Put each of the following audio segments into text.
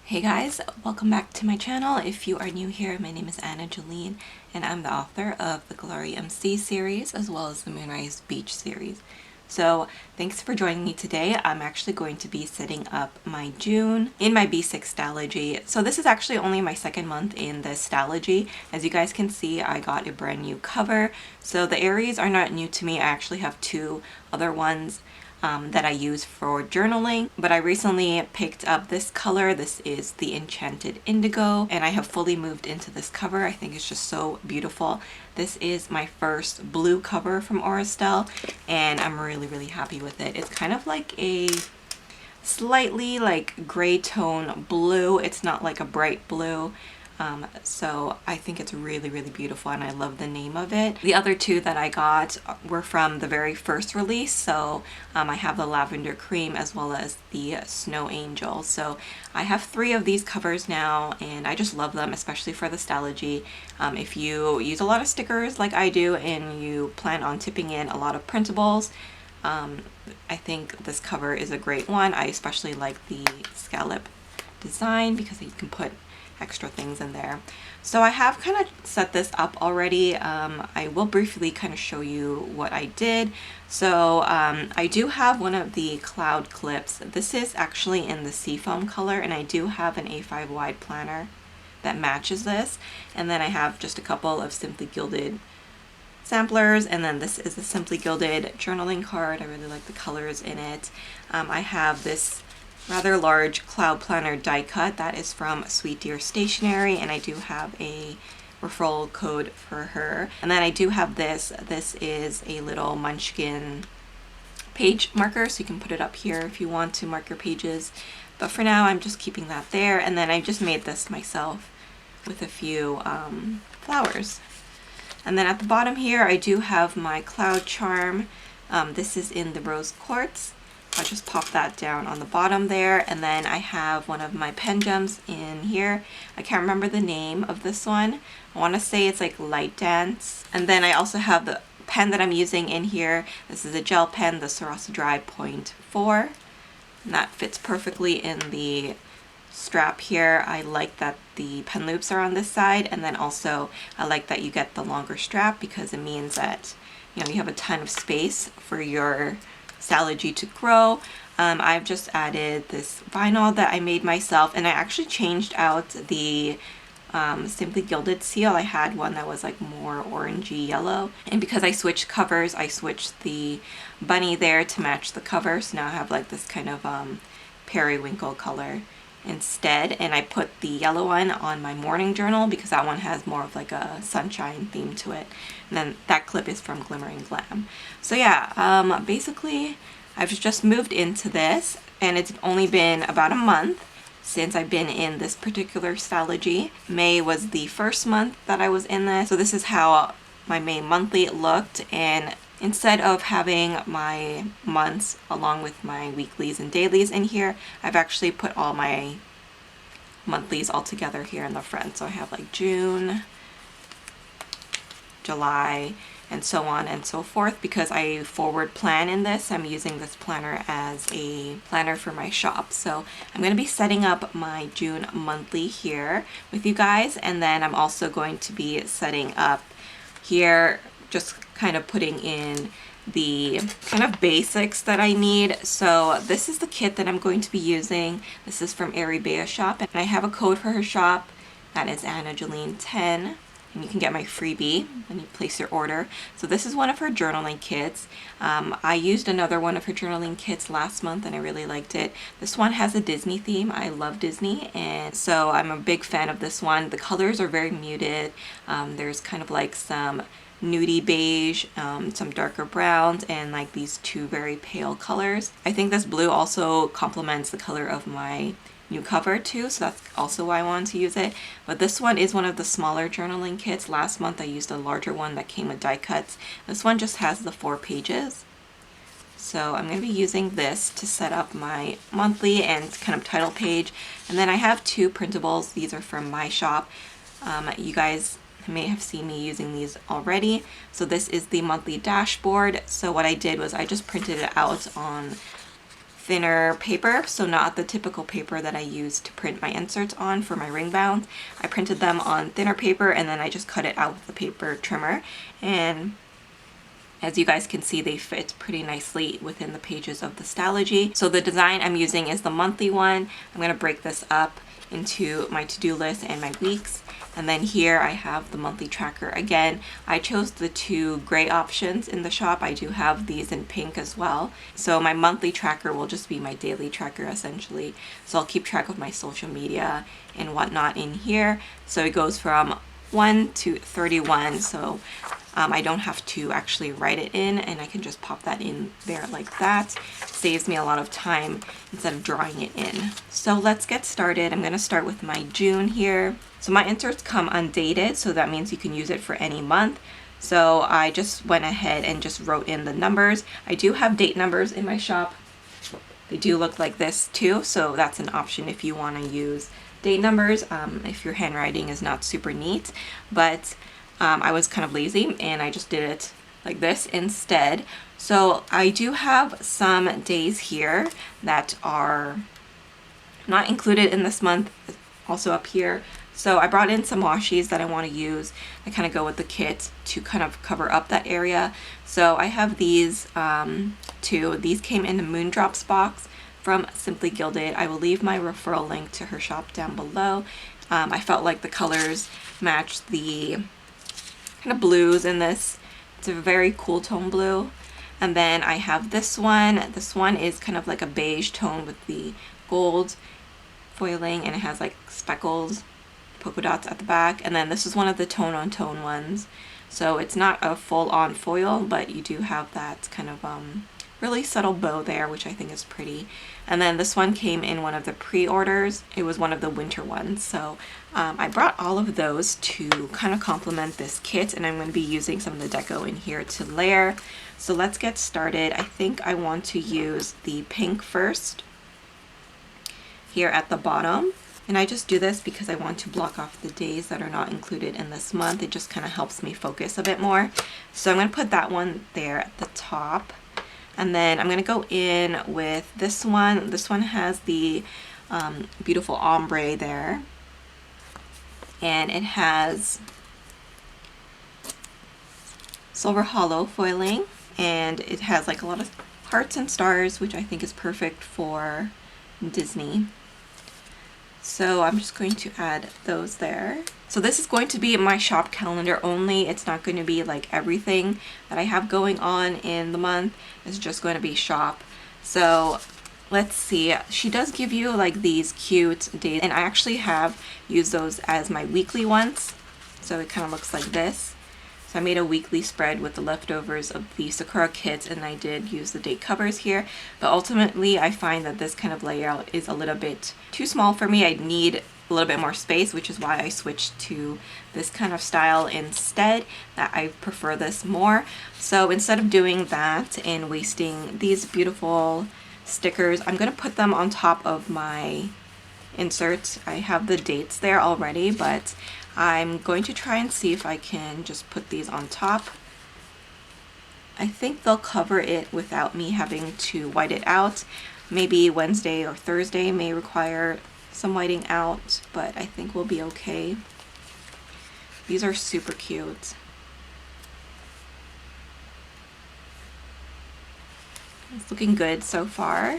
Hey guys, welcome back to my channel. If you are new here, my name is Jolene and I'm the author of the Glory MC series as well as the Moonrise Beach series. So thanks for joining me today. I'm actually going to be setting up my June in my B6 Stalogy. So this is actually only my second month in the Stalogy. As you guys can see, I got a brand new cover. So the Aries are not new to me. I actually have two other ones that I use for journaling, but I recently picked up this color. This is the Enchanted Indigo, and I have fully moved into this cover. I think it's just so beautiful. This is my first blue cover from Ariebea, and I'm really happy with it. It's kind of like a slightly like gray tone blue. It's not like a bright blue. So I think it's really beautiful and I love the name of it. The other two that I got were from the very first release. So I have the Lavender Cream as well as the Snow Angel. So I have three of these covers now and I just love them, especially for the Stalogy. If you use a lot of stickers like I do and you plan on tipping in a lot of printables, I think this cover is a great one. I especially like the scallop design because you can put extra things in there. So I have kind of set this up already. I will briefly kind of show you what I did. So I do have one of the cloud clips. This is actually in the seafoam color, and I do have an A5 wide planner that matches this. And then I have just a couple of Simply Gilded samplers, and then this is the Simply Gilded journaling card. I really like the colors in it. I have this rather large cloud planner die cut that is from Sweet Dear Stationery, and I do have a referral code for her. And then I do have this. This is a little Munchkin page marker, so you can put it up here if you want to mark your pages. But for now, I'm just keeping that there. And then I just made this myself with a few flowers. And then at the bottom here, I do have my cloud charm. This is in the rose quartz. I'll just pop that down on the bottom there. And then I have one of my pen gems in here. I can't remember the name of this one. I want to say it's like Light Dance. And then I also have the pen that I'm using in here. This is a gel pen, the Sarasa Dry .4. And that fits perfectly in the strap here. I like that the pen loops are on this side, and then also I like that you get the longer strap because it means that you have a ton of space for your Stalogy to grow. I've just added this vinyl that I made myself, and I actually changed out the Simply Gilded seal. I had one that was like more orangey yellow, and because I switched covers, I switched the bunny there to match the cover, so now I have like this kind of periwinkle color instead. And I put the yellow one on my morning journal because that one has more of like a sunshine theme to it. And then that clip is from Glimmering Glam. So yeah, basically I've just moved into this, and it's only been about a month since I've been in this particular Stalogy. May was the first month that I was in this. So this is how my May monthly looked, and instead of having my months along with my weeklies and dailies in here, I've actually put all my monthlies all together here in the front. So I have like June, July, and so on and so forth. Because I forward plan in this, I'm using this planner as a planner for my shop. So I'm going to be setting up my June monthly here with you guys, and then I'm also going to be setting up here, just kind of putting in the kind of basics that I need. So this is the kit that I'm going to be using. This is from Ariebea shop, and I have a code for her shop that is AnnaJolene10, and you can get my freebie when you place your order. So this is one of her journaling kits. I used another one of her journaling kits last month and I really liked it. This one has a Disney theme. I love Disney, and so I'm a big fan of this one. The colors are very muted. There's kind of like some nudie beige, some darker browns, and like these two very pale colors. I think this blue also complements the color of my new cover too, so that's also why I wanted to use it. But this one is one of the smaller journaling kits. Last month I used a larger one that came with die cuts. This one just has the 4 pages. So I'm going to be using this to set up my monthly and kind of title page. And then I have 2 printables. These are from my shop. You guys may have seen me using these already. So this is the monthly dashboard. So what I did was I just printed it out on thinner paper, so not the typical paper that I use to print my inserts on for my ring bounds. I printed them on thinner paper and then I just cut it out with the paper trimmer, and as you guys can see, they fit pretty nicely within the pages of the Stalogy. So the design I'm using is the monthly one. I'm going to break this up into my to-do list and my weeks. And then here I have the monthly tracker. Again, I chose the 2 gray options in the shop. I do have these in pink as well. So my monthly tracker will just be my daily tracker essentially. So I'll keep track of my social media and whatnot in here. So it goes from 1 to 31. So I don't have to actually write it in, and I can just pop that in there like that. Saves me a lot of time instead of drawing it in. So let's get started. I'm going to start with my June here. So my inserts come undated, so that means you can use it for any month. So I just went ahead and just wrote in the numbers. I do have date numbers in my shop. They do look like this too, so that's an option if you want to use date numbers, if your handwriting is not super neat. But I was kind of lazy and I just did it like this instead. So I do have some days here that are not included in this month, also up here. So I brought in some washies that I want to use that kind of go with the kit to kind of cover up that area. So I have these 2. These came in the Moondrops box from Simply Gilded. I will leave my referral link to her shop down below. I felt like the colors matched the kind of blues in this. It's a very cool tone blue. And then I have this one. This one is kind of like a beige tone with the gold foiling, and it has like speckles, polka dots at the back. And then this is one of the tone on tone ones. So it's not a full on foil, but you do have that kind of really subtle bow there, which I think is pretty. And then this one came in one of the pre-orders. It was one of the winter ones. So I brought all of those to kind of complement this kit, and I'm going to be using some of the deco in here to layer. So let's get started. I think I want to use the pink first here at the bottom. And I just do this because I want to block off the days that are not included in this month. It just kind of helps me focus a bit more. So I'm going to put that one there at the top. And then I'm going to go in with this one. This one has the beautiful ombre there. And it has silver hollow foiling. And it has like a lot of hearts and stars, which I think is perfect for Disney. So I'm just going to add those there. So this is going to be my shop calendar only. It's not going to be like everything that I have going on in the month. It's just going to be shop. So let's see. She does give you like these cute days, and I actually have used those as my weekly ones. So it kind of looks like this. So I made a weekly spread with the leftovers of the Sakura kits, and I did use the date covers here. But ultimately, I find that this kind of layout is a little bit too small for me. I need a little bit more space, which is why I switched to this kind of style instead. That I prefer this more. So instead of doing that and wasting these beautiful stickers, I'm going to put them on top of my inserts. I have the dates there already, but I'm going to try and see if I can just put these on top. I think they'll cover it without me having to white it out. Maybe Wednesday or Thursday may require some whiting out, but I think we'll be okay. These are super cute. It's looking good so far.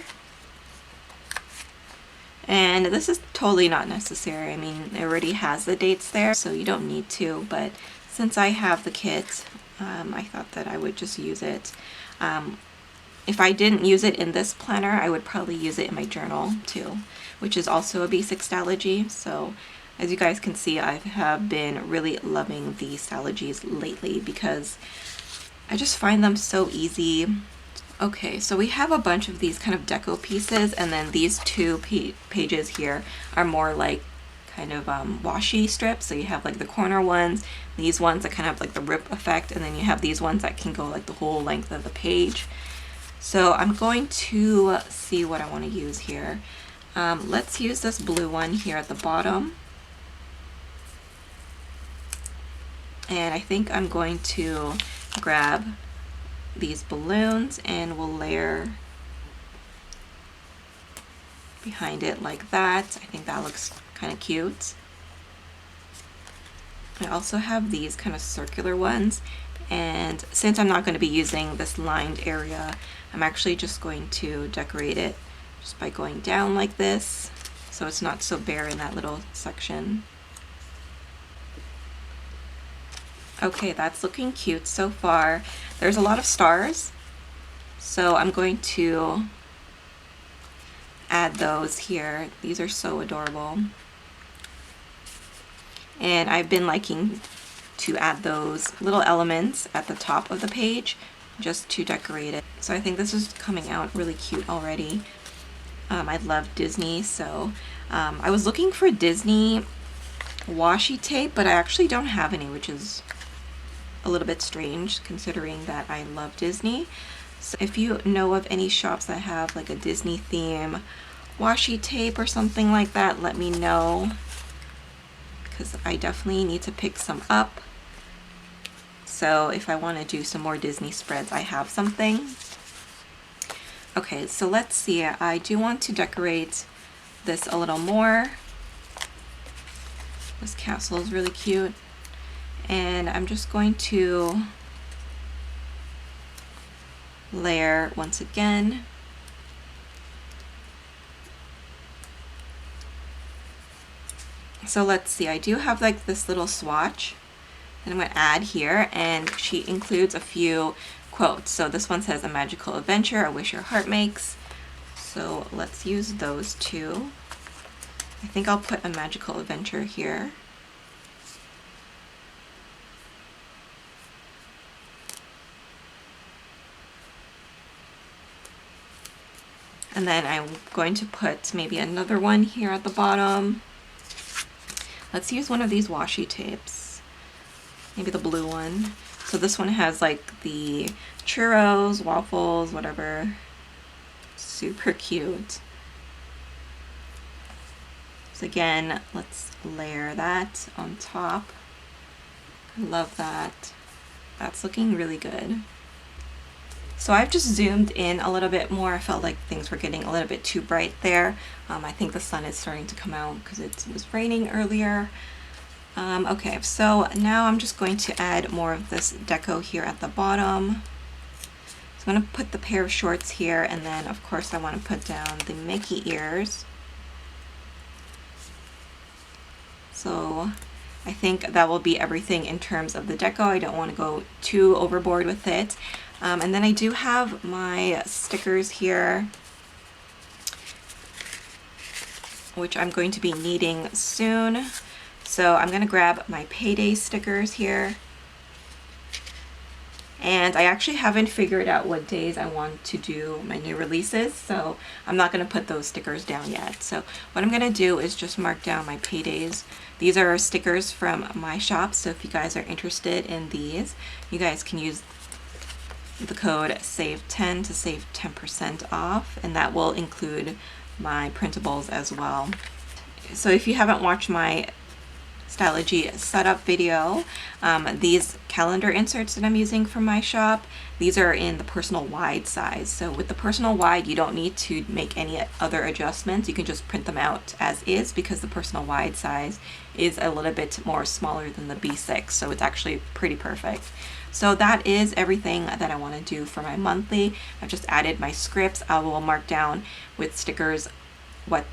And this is totally not necessary. I mean, it already has the dates there, so you don't need to, but since I have the kit, I thought that I would just use it. If I didn't use it in this planner, I would probably use it in my journal too, which is also a basic Stalogy. So as you guys can see, I have been really loving the Stalogies lately because I just find them so easy. Okay, so we have a bunch of these kind of deco pieces, and then these 2 pages here are more like kind of washi strips. So you have like the corner ones, these ones that kind of have like the rip effect, and then you have these ones that can go like the whole length of the page. So I'm going to see what I want to use here. Let's use this blue one here at the bottom. And I think I'm going to grab these balloons and we'll layer behind it like that. I think that looks kind of cute. I also have these kind of circular ones, and since I'm not going to be using this lined area, I'm actually just going to decorate it just by going down like this, so it's not so bare in that little section. Okay, that's looking cute so far. There's a lot of stars, so I'm going to add those here. These are so adorable. And I've been liking to add those little elements at the top of the page just to decorate it. So I think this is coming out really cute already. I love Disney, so I was looking for Disney washi tape, but I actually don't have any, which is a little bit strange considering that I love Disney. So if you know of any shops that have like a Disney theme washi tape or something like that, let me know, because I definitely need to pick some up. So if I want to do some more Disney spreads, I have something. Okay, so let's see. I do want to decorate this a little more. This castle is really cute. And I'm just going to layer once again. So let's see, I do have like this little swatch that I'm going to add here, and she includes a few quotes. So this one says, "A magical adventure, a wish your heart makes." So let's use those two. I think I'll put a magical adventure here. And then I'm going to put maybe another one here at the bottom. Let's use one of these washi tapes, maybe the blue one. So this one has like the churros, waffles, whatever. Super cute. So again, let's layer that on top. I love that. That's looking really good. So I've just zoomed in a little bit more. I felt like things were getting a little bit too bright there. I think the sun is starting to come out because it was raining earlier. Okay, so now I'm just going to add more of this deco here at the bottom. So I'm going to put the pair of shorts here, and then of course I want to put down the Mickey ears. So I think that will be everything in terms of the deco. I don't want to go too overboard with it. And then I do have my stickers here, which I'm going to be needing soon. So I'm going to grab my payday stickers here. And I actually haven't figured out what days I want to do my new releases, so I'm not going to put those stickers down yet. So what I'm going to do is just mark down my paydays. These are stickers from my shop, so if you guys are interested in these, you guys can use the code SAVE10 to save 10% off, and that will include my printables as well. So if you haven't watched my Stalogy setup video, these calendar inserts that I'm using from my shop, these are in the personal wide size. So with the personal wide, you don't need to make any other adjustments. You can just print them out as is, because the personal wide size is a little bit more smaller than the B6, so it's actually pretty perfect. So that is everything that I want to do for my monthly. I've just added my scripts. I will mark down with stickers what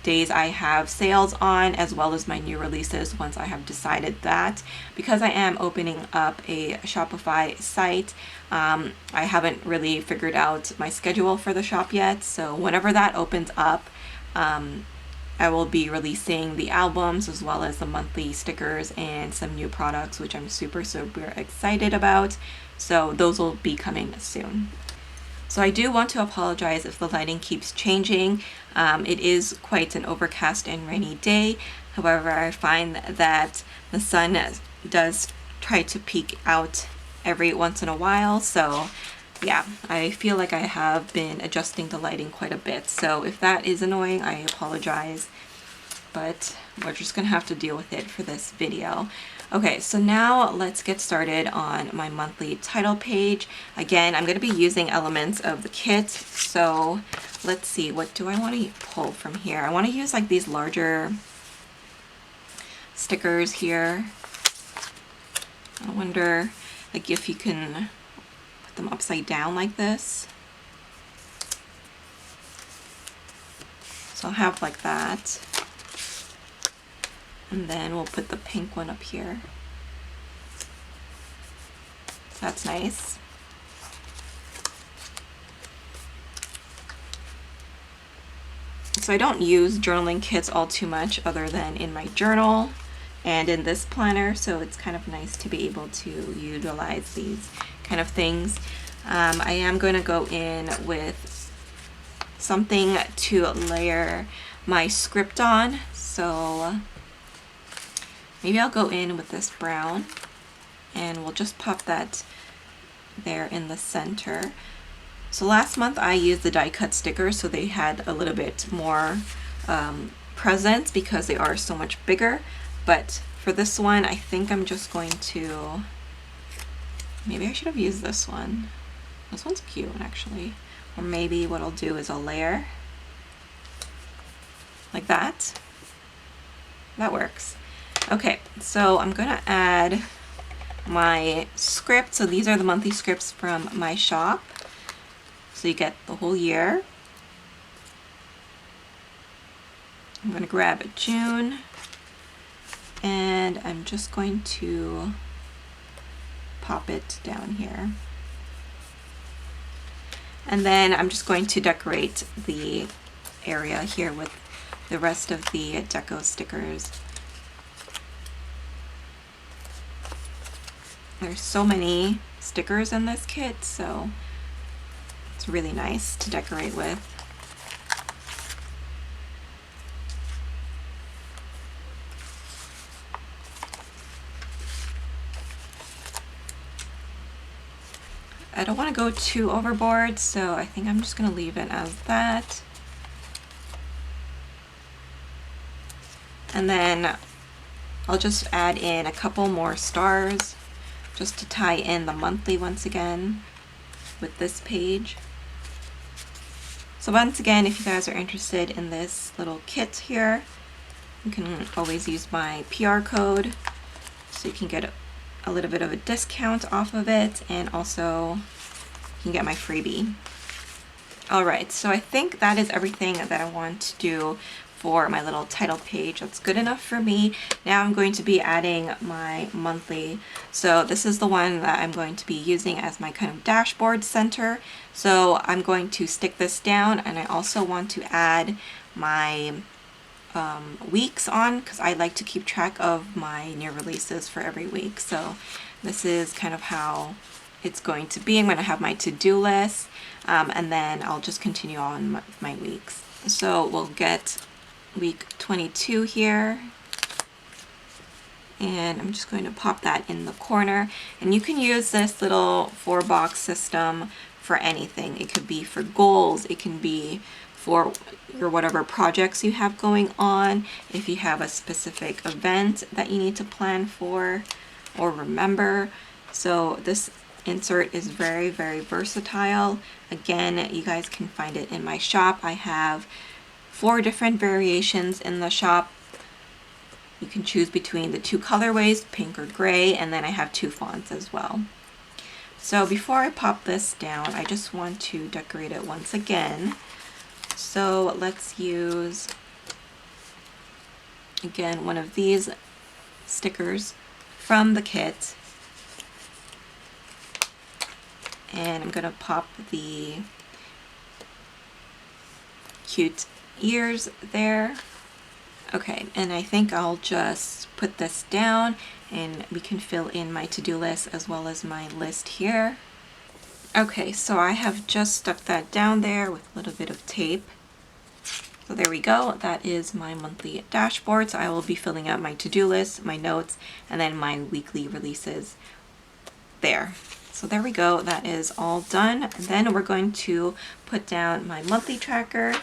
days I have sales on, as well as my new releases once I have decided that. Because I am opening up a Shopify site, I haven't really figured out my schedule for the shop yet. So whenever that opens up, I will be releasing the albums as well as the monthly stickers and some new products, which I'm super excited about. So those will be coming soon. So I do want to apologize if the lighting keeps changing. It is quite an overcast and rainy day. However, I find that the sun does try to peek out every once in a while. So yeah, I feel like I have been adjusting the lighting quite a bit. So if that is annoying, I apologize. But we're just gonna have to deal with it for this video. Okay, so now let's get started on my monthly title page. Again, I'm going to be using elements of the kit. So let's see, what do I want to pull from here? I want to use like these larger stickers here. I wonder like if you can put them upside down like this. So I'll have like that. And then we'll put the pink one up here. So that's nice. So I don't use journaling kits all too much other than in my journal and in this planner, so it's kind of nice to be able to utilize these kind of things. I am going to go in with something to layer my script on, so maybe I'll go in with this brown and we'll just pop that there in the center. So last month I used the die cut stickers, so they had a little bit more presence because they are so much bigger. But for this one, I think I'm just going to, maybe I should have used this one. This one's cute actually. Or maybe what I'll do is I'll layer like that. That works. Okay, so I'm gonna add my script. So these are the monthly scripts from my shop. So you get the whole year. I'm going to grab June and I'm just going to pop it down here. And then I'm just going to decorate the area here with the rest of the deco stickers. There's so many stickers in this kit, so it's really nice to decorate with. I don't want to go too overboard, so I think I'm just going to leave it as that. And then I'll just add in a couple more stars just to tie in the monthly once again with this page. So once again, if you guys are interested in this little kit here, you can always use my PR code so you can get a little bit of a discount off of it, and also you can get my freebie. Alright, so I think that is everything that I want to do for my little title page. That's good enough for me. Now I'm going to be adding my monthly. So this is the one that I'm going to be using as my kind of dashboard center. So I'm going to stick this down, and I also want to add my weeks on because I like to keep track of my new releases for every week. So this is kind of how it's going to be. I'm going to have my to-do list, and then I'll just continue on my weeks. So we'll get week 22 here, and I'm just going to pop that in the corner. And you can use this little 4-box system for anything. It could be for goals, it can be for your whatever projects you have going on, if you have a specific event that you need to plan for or remember. So this insert is very, very versatile. Again, you guys can find it in my shop. I have 4 different variations in the shop. You can choose between the 2 colorways, pink or gray, and then I have 2 fonts as well. So before I pop this down, I just want to decorate it once again. So let's use, again, one of these stickers from the kit. And I'm going to pop the cute ears there. Okay, and I think I'll just put this down and we can fill in my to-do list as well as my list here. Okay, so I have just stuck that down there with a little bit of tape. So there we go. That is my monthly dashboard. So I will be filling out my to-do list, my notes, and then my weekly releases there. So there we go. That is all done. And then we're going to put down my monthly tracker.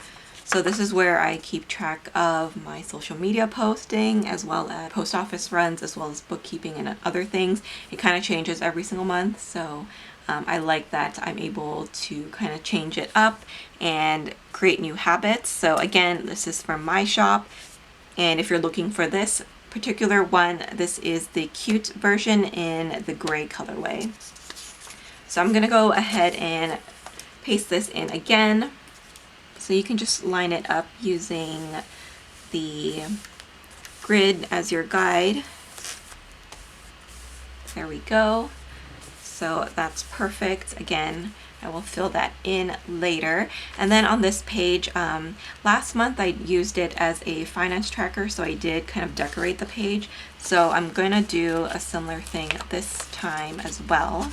So this is where I keep track of my social media posting, as well as post office runs, as well as bookkeeping and other things. It kind of changes every single month, so I like that I'm able to kind of change it up and create new habits. So again, this is from my shop, and if you're looking for this particular one, this is the cute version in the gray colorway. So I'm gonna go ahead and paste this in again. So you can just line it up using the grid as your guide. There we go. So that's perfect. Again, I will fill that in later. And then on this page, last month I used it as a finance tracker, so I did kind of decorate the page. So I'm gonna do a similar thing this time as well.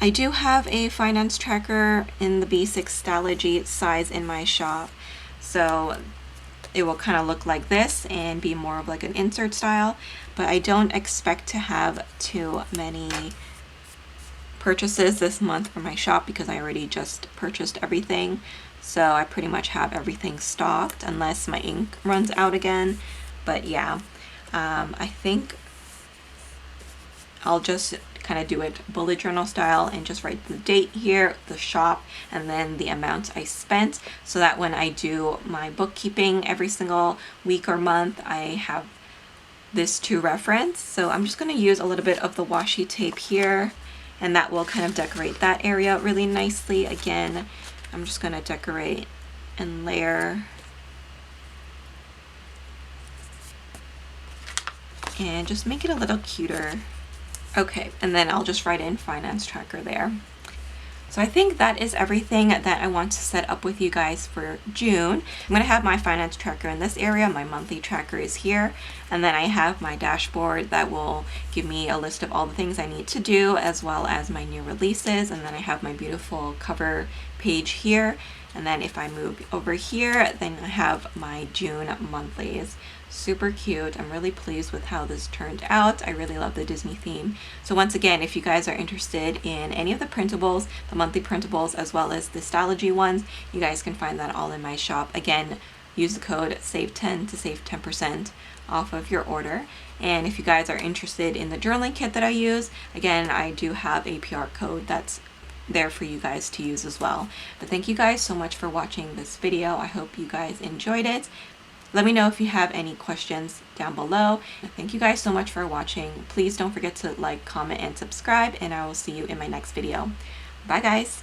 I do have a finance tracker in the B6 Stalogy size in my shop, so it will kind of look like this and be more of like an insert style, but I don't expect to have too many purchases this month for my shop because I already just purchased everything. So I pretty much have everything stocked unless my ink runs out again. But yeah, I think I'll just kind of do it bullet journal style and just write the date here, the shop, and then the amount I spent, so that when I do my bookkeeping every single week or month, I have this to reference. So I'm just going to use a little bit of the washi tape here, and that will kind of decorate that area really nicely. Again, I'm just going to decorate and layer and just make it a little cuter. Okay, and then I'll just write in finance tracker there. So I think that is everything that I want to set up with you guys for June. I'm going to have my finance tracker in this area, my monthly tracker is here, and then I have my dashboard that will give me a list of all the things I need to do, as well as my new releases, and then I have my beautiful cover page here. And then if I move over here, then I have my June monthlies. Super cute. I'm really pleased with how this turned out. I really love the Disney theme. So once again, if you guys are interested in any of the printables, the monthly printables, as well as the Stalogy ones, you guys can find that all in my shop. Again, use the code SAVE10 to save 10% off of your order. And if you guys are interested in the journaling kit that I use, again, I do have a PR code that's there for you guys to use as well. But thank you guys so much for watching this video. I hope you guys enjoyed it. Let me know if you have any questions down below. Thank you guys so much for watching. Please don't forget to like, comment, and subscribe, and I will see you in my next video. Bye guys!